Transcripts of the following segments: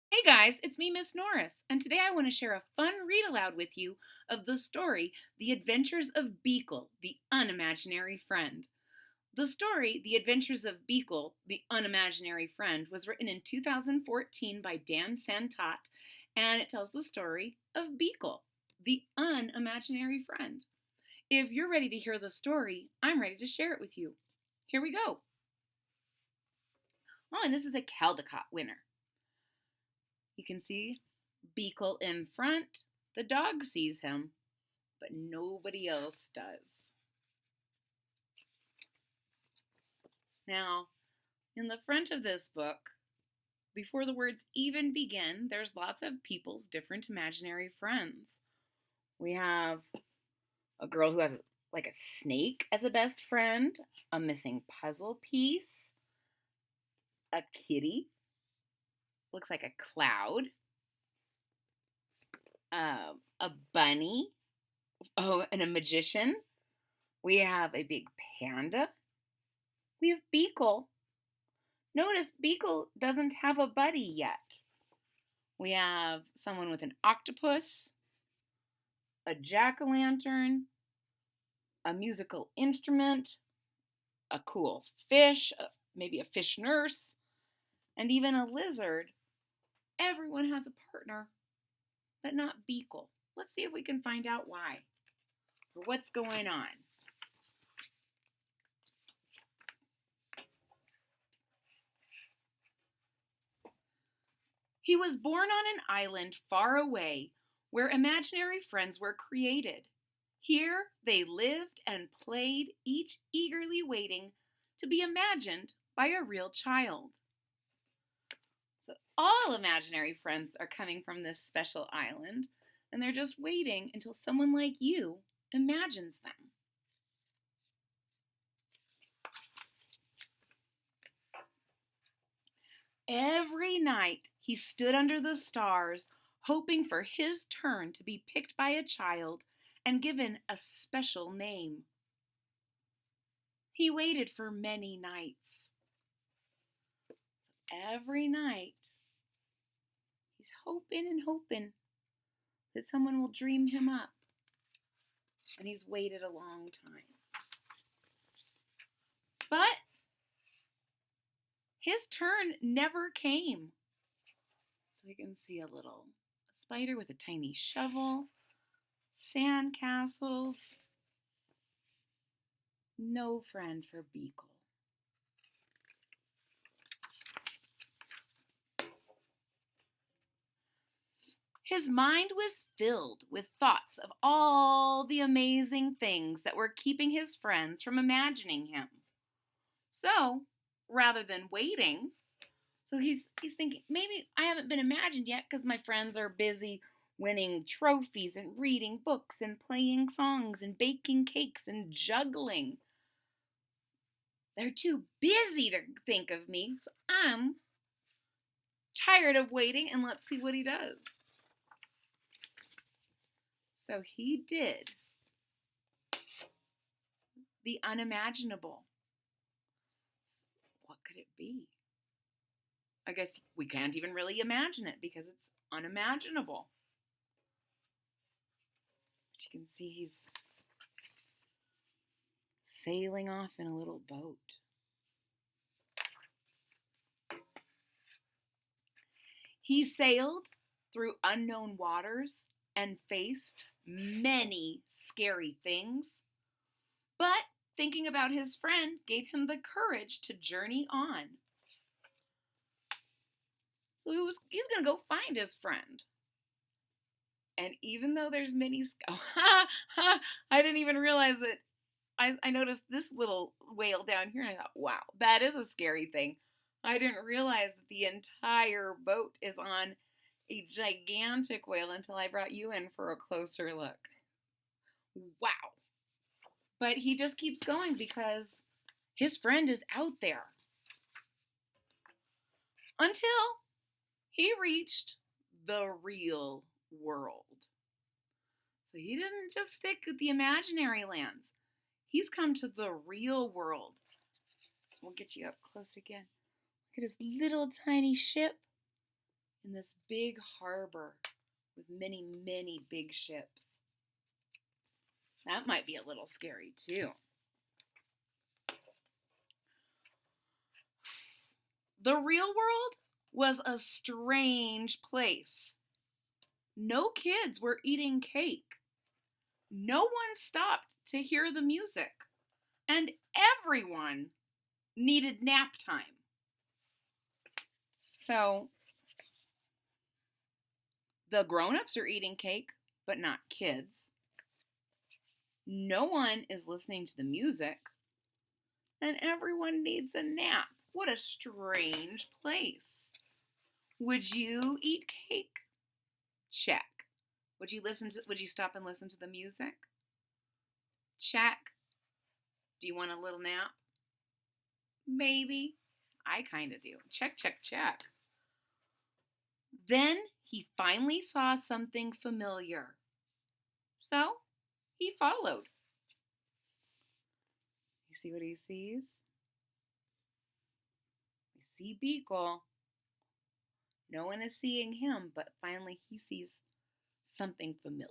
Hey guys, it's me, Miss Norris, and today I want to share a fun read aloud with you of the story The Adventures of Beekle, the Unimaginary Friend. The story, The Adventures of Beekle, the Unimaginary Friend, was written in 2014 by Dan Santat, and it tells the story of Beekle, the Unimaginary Friend. If you're ready to hear the story, I'm ready to share it with you. Here we go. Oh, and this is a Caldecott winner. You can see Beekle in front. The dog sees him, but nobody else does. Now, in the front of this book, before the words even begin, there's lots of people's different imaginary friends. We have a girl who has like a snake as a best friend, a missing puzzle piece, a kitty, looks like a cloud, a bunny, oh, and a magician. We have a big panda. We have Beekle. Notice Beekle doesn't have a buddy yet. We have someone with an octopus, a jack-o'-lantern, a musical instrument, a cool fish, maybe a fish nurse, and even a lizard. Everyone has a partner, but not Beekle. Let's see if we can find out why or what's going on. He was born on an island far away where imaginary friends were created. Here they lived and played, each eagerly waiting to be imagined by a real child. So all imaginary friends are coming from this special island, and they're just waiting until someone like you imagines them. Every night he stood under the stars, hoping for his turn to be picked by a child and given a special name. He waited for many nights. Every night, he's hoping and hoping that someone will dream him up. And he's waited a long time. But his turn never came. So you can see a little spider with a tiny shovel, sand castles. No friend for Beekle. His mind was filled with thoughts of all the amazing things that were keeping his friends from imagining him. So, rather than waiting, he's thinking, maybe I haven't been imagined yet because my friends are busy winning trophies and reading books and playing songs and baking cakes and juggling. They're too busy to think of me, so I'm tired of waiting, and let's see what he does. So he did the unimaginable. What could it be? I guess we can't even really imagine it because it's unimaginable. But you can see he's sailing off in a little boat. He sailed through unknown waters and faced many scary things. But thinking about his friend gave him the courage to journey on. So he's going to go find his friend. And even though there's many, I didn't even realize that. I noticed this little whale down here, and I thought, wow, that is a scary thing. I didn't realize that the entire boat is on a gigantic whale until I brought you in for a closer look. Wow. But he just keeps going because his friend is out there. Until he reached the real world. So he didn't just stick with the imaginary lands. He's come to the real world. We'll get you up close again. Look at his little tiny ship. in this big harbor with many, many big ships. That might be a little scary too. The real world was a strange place. No kids were eating cake. No one stopped to hear the music. And everyone needed nap time. So, the grown-ups are eating cake, but not kids. No one is listening to the music. And everyone needs a nap. What a strange place. Would you eat cake? Check. Would you stop and listen to the music? Check. Do you want a little nap? Maybe. I kind of do. Check, check, check. Then he finally saw something familiar. So he followed. You see what he sees? We see Beekle. No one is seeing him, but finally he sees something familiar.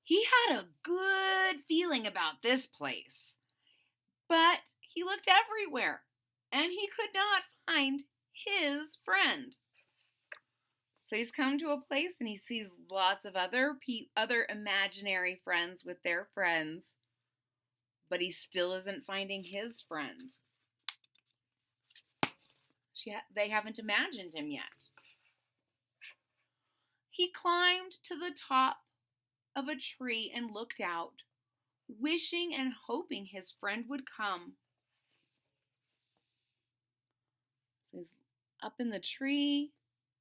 He had a good feeling about this place, but he looked everywhere and he could not find his friend. So he's come to a place and he sees lots of other imaginary friends with their friends, but he still isn't finding his friend. They haven't imagined him yet. He climbed to the top of a tree and looked out, wishing and hoping his friend would come. So he's up in the tree.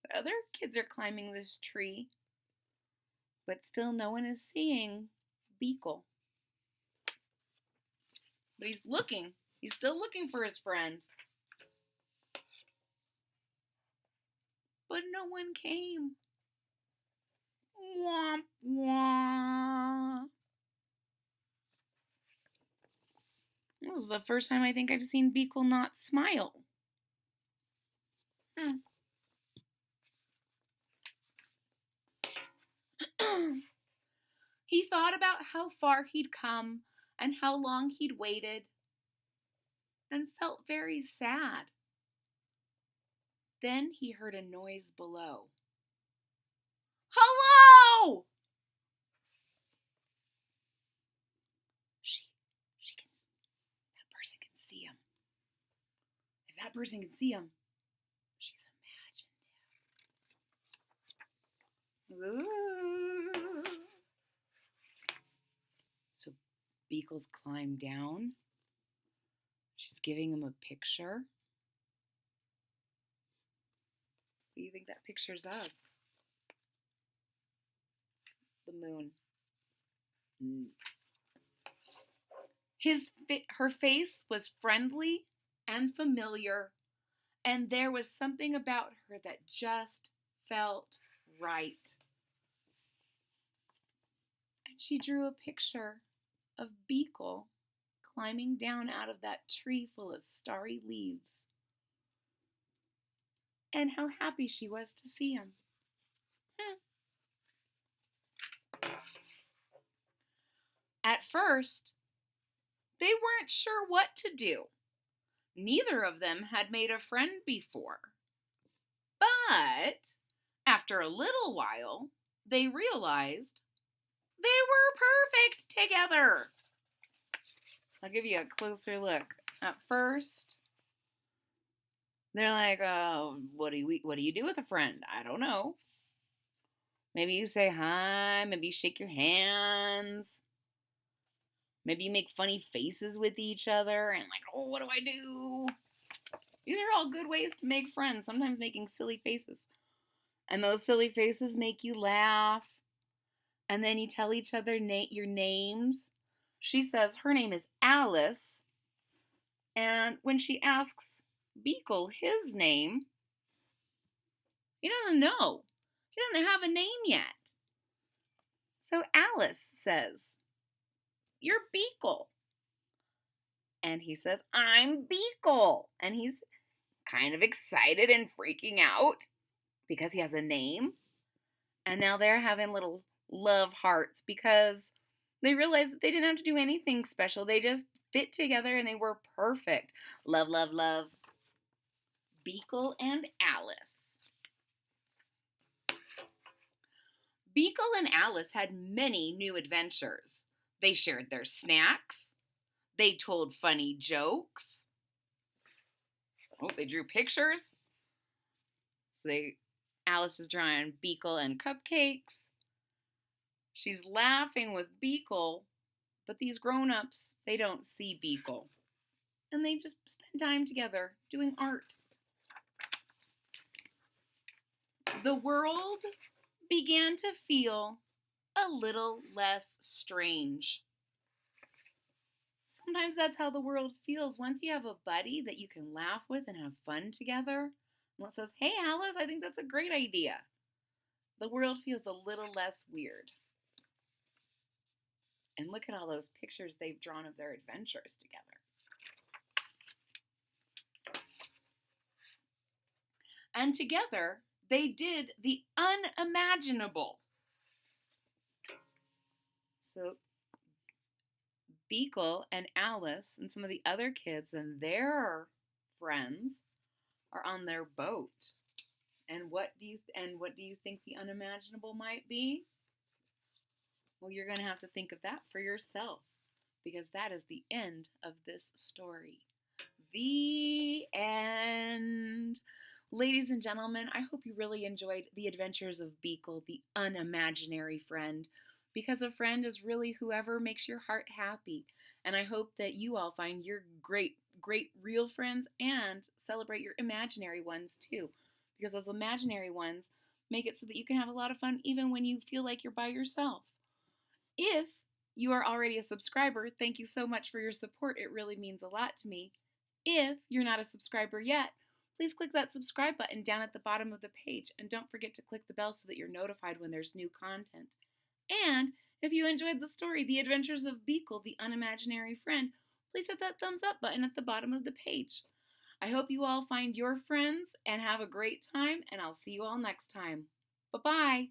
The other kids are climbing this tree, but still no one is seeing Beekle. But he's looking. He's still looking for his friend. But no one came. Womp womp. This is the first time I think I've seen Beekle not smile. He thought about how far he'd come and how long he'd waited and felt very sad. Then he heard a noise below. Hello! That person can see him. If that person can see him, she's imagined him. Ooh. So Beekle's climbed down. She's giving him a picture. What do you think that picture's of? The moon. Her face was friendly and familiar, and there was something about her that just felt right. And she drew a picture of Beekle climbing down out of that tree full of starry leaves, and how happy she was to see him. At first, they weren't sure what to do. Neither of them had made a friend before. But after a little while, they realized they were perfect together. I'll give you a closer look. At first, they're like, what do you do with a friend? I don't know. Maybe you say hi, maybe you shake your hands. Maybe you make funny faces with each other and like, oh, what do I do? These are all good ways to make friends, sometimes making silly faces. And those silly faces make you laugh. And then you tell each other your names. She says her name is Alice. And when she asks Beekle his name, he doesn't know. He doesn't have a name yet. So Alice says, "You're Beekle." and he says, "I'm Beekle." And he's kind of excited and freaking out because he has a name. And now they're having little love hearts because they realized that they didn't have to do anything special. They just fit together and they were perfect. Love, love, love. Beekle and Alice. Beekle and Alice had many new adventures. They shared their snacks. They told funny jokes. Oh, they drew pictures. Alice is drawing Beekle and cupcakes. She's laughing with Beekle, but these grown-ups, they don't see Beekle. And they just spend time together doing art. The world began to feel a little less strange. Sometimes that's how the world feels. Once you have a buddy that you can laugh with and have fun together, and it says, "Hey, Alice, I think that's a great idea," the world feels a little less weird. And look at all those pictures they've drawn of their adventures together. And together, they did the unimaginable. So Beekle and Alice and some of the other kids and their friends are on their boat. And what do you think the unimaginable might be? Well, you're going to have to think of that for yourself, because that is the end of this story. The end. Ladies and gentlemen, I hope you really enjoyed the adventures of Beekle, the unimaginary friend, because a friend is really whoever makes your heart happy. And I hope that you all find your great, great real friends and celebrate your imaginary ones too, because those imaginary ones make it so that you can have a lot of fun even when you feel like you're by yourself. If you are already a subscriber, thank you so much for your support. It really means a lot to me. If you're not a subscriber yet, please click that subscribe button down at the bottom of the page, and don't forget to click the bell so that you're notified when there's new content. And if you enjoyed the story, The Adventures of Beekle, the Unimaginary Friend, please hit that thumbs up button at the bottom of the page. I hope you all find your friends and have a great time, and I'll see you all next time. Bye-bye.